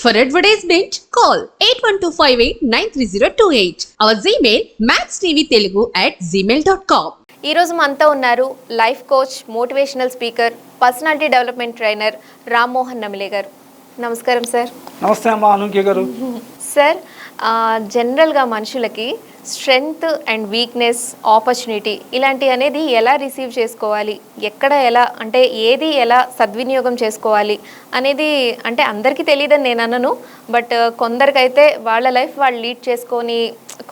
For advertisement, call 8125893028. Our Gmail mathstvtelugu@gmail.com. ఈ రోజు మనతో ఉన్నారు life coach, motivational speaker, personality development trainer Rammohan నమిలే గారు. నమస్కారం సార్. నమస్తే అమ్మా అనుగ్య గారు. సార్, జనరల్గా మనుషులకి స్ట్రెంగ్త్ అండ్ వీక్నెస్, ఆపర్చునిటీ ఇలాంటి అనేది ఎలా రిసీవ్ చేసుకోవాలి, ఎక్కడ ఎలా అంటే ఏది ఎలా సద్వినియోగం చేసుకోవాలి అనేది అంటే అందరికీ తెలియదని నేను అనను. బట్ కొందరికైతే వాళ్ళ లైఫ్ వాళ్ళు లీడ్ చేసుకొని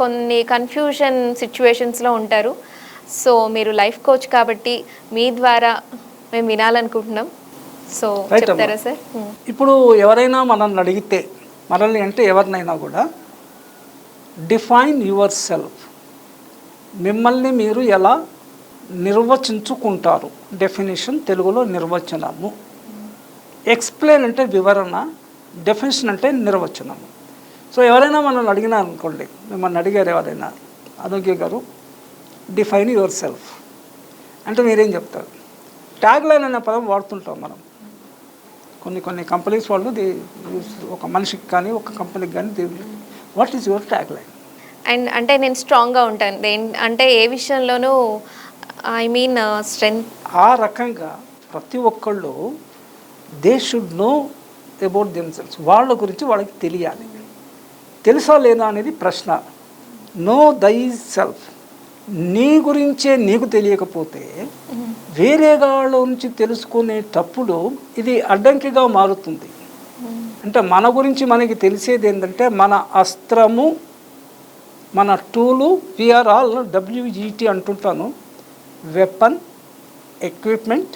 కొన్ని కన్ఫ్యూజన్ సిచ్యువేషన్స్లో ఉంటారు. సో మీరు లైఫ్ కోచ్ కాబట్టి మీ ద్వారా మేము వినాలనుకుంటున్నాం. సో చెప్తారా సార్? ఇప్పుడు ఎవరైనా మనల్ని అడిగితే, మనల్ని అంటే ఎవరినైనా కూడా, డిఫైన్ యువర్ సెల్ఫ్, మిమ్మల్ని మీరు ఎలా నిర్వచించుకుంటారు, డెఫినేషన్ తెలుగులో నిర్వచనము. ఎక్స్ప్లెయిన్ అంటే వివరణ, డెఫినేషన్ అంటే నిర్వచనము. సో ఎవరైనా మనల్ని అడిగినా అనుకోండి, మిమ్మల్ని అడిగారు ఎవరైనా, అనుగ్య గారు డిఫైన్ యువర్ సెల్ఫ్ అంటే మీరేం చెప్తారు? ట్యాగ్ లైన్ అనే పదం వాడుతుంటాం మనం. కొన్ని కంపెనీస్ వాళ్ళు ఒక మనిషికి కానీ ఒక కంపెనీకి కానీ what is your tag line? And అంటే నేను స్ట్రాంగ్గా ఉంటాను అంటే ఏ విషయంలోనూ ఐ మీన్ స్ట్రెంగ్త్. ఆ రకంగా ప్రతి ఒక్కళ్ళు they should know about themselves. వాళ్ళ గురించి వాళ్ళకి తెలియాలి. తెలుసా లేదా అనేది ప్రశ్న. నో దై సెల్ఫ్. నీ గురించే నీకు తెలియకపోతే వేరే వాళ్ళ నుంచి తెలుసుకునేటప్పుడు ఇది అడ్డంకిగా మారుతుంది. అంటే మన గురించి మనకి తెలిసేది ఏంటంటే మన అస్త్రము, మన tool. We are all WET అంటుంటాను, weapon, equipment,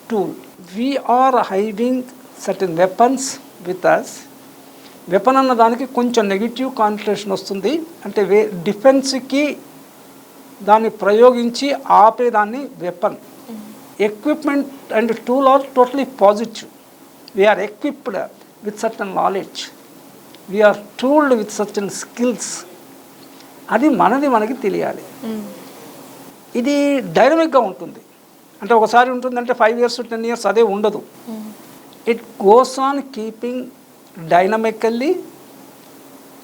tool. We are hiding certain weapons with us. Weapon అన్న దానికి కొంచెం నెగిటివ్ కాన్టెక్షన్ వస్తుంది. అంటే డిఫెన్స్కి దాన్ని ప్రయోగించి ఆపేదాన్ని weapon. Equipment and tool are totally positive. We ఎక్విప్డ్ with certain knowledge, we are told with certain skills. అది మనకి తెలియాలి. ఇది డైనమిక్గా ఉంటుంది. అంటే ఒకసారి ఉంటుందంటే 5 years 10 years అదే ఉండదు. It goes on keeping dynamically,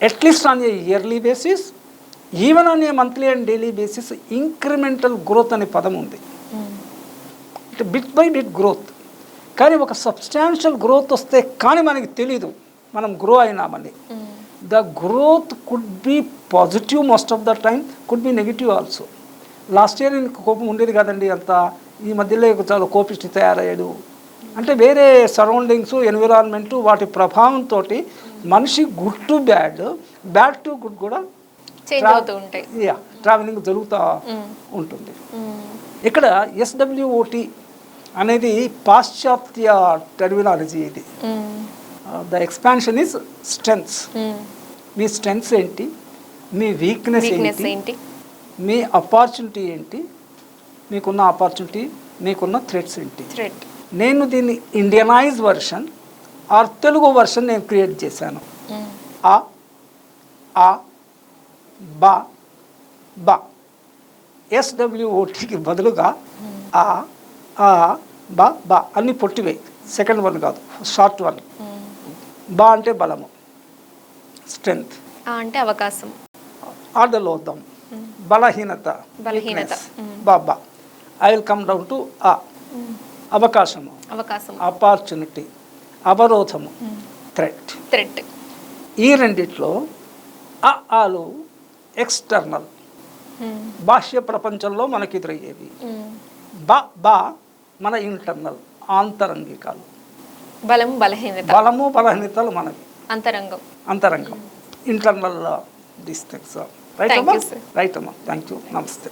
at least on a yearly basis, even on a monthly and daily basis. Incremental growth అనే పదం ఉంది. అంటే బిట్ బై బిట్ గ్రోత్. కానీ ఒక సబ్స్టాన్షియల్ గ్రోత్ వస్తే కానీ మనకి తెలీదు మనం గ్రో అయినామని. The growth could be positive most of the time, could be negative also. Last year ఇంక కోపం ఉండేది కాదండి అంత. ఈ మధ్యలో చాలా కోపిష్టి తయారయ్యాడు. అంటే వేరే సరౌండింగ్స్, ఎన్విరాన్మెంట్, వాటి ప్రభావంతో మనిషి good to bad, bad to good కూడా ట్రావెలింగ్ జరుగుతూ ఉంటుంది. ఇక్కడ SWOT అనేది పాశ్చాత్య టెర్మినాలజీ. ఇది the expansion is strengths. Me strengths ఏంటి, మీ వీక్నెస్ ఏంటి, మీ ఆపర్చునిటీ ఏంటి, మీకున్న ఆపర్చునిటీ, మీకున్న థ్రెట్స్ ఏంటి. నేను దీన్ని Indianise version or Telugu version నేను క్రియేట్ చేశాను. ఆ బా బా. SWOTకి బదులుగా ఆ బా బా అన్ని పొట్టివే. సెకండ్ వన్ కాదు, షార్ట్ వన్. బా అంటే బలము, స్ట్రెంగ్త్ అంటే అవకాశం. ఆర్డర్లో వద్దాం. బలహీనత, బా బా. I will come down to ఆ. అవకాశము, ఆపర్చునిటీ, అవరోధము, థ్రెట్. ఈ రెండిట్లో ఆలు ఎక్స్టర్నల్, బాహ్య ప్రపంచంలో మనకి ఎదురయ్యేవి. బా మన ఇంటర్నల్, ఆంతరంగికాలు. బలము బలహీనతలు మనవి అంతరంగం ఇంటర్నల్. This things. రైట్ అమ్మా. Thank you. నమస్తే.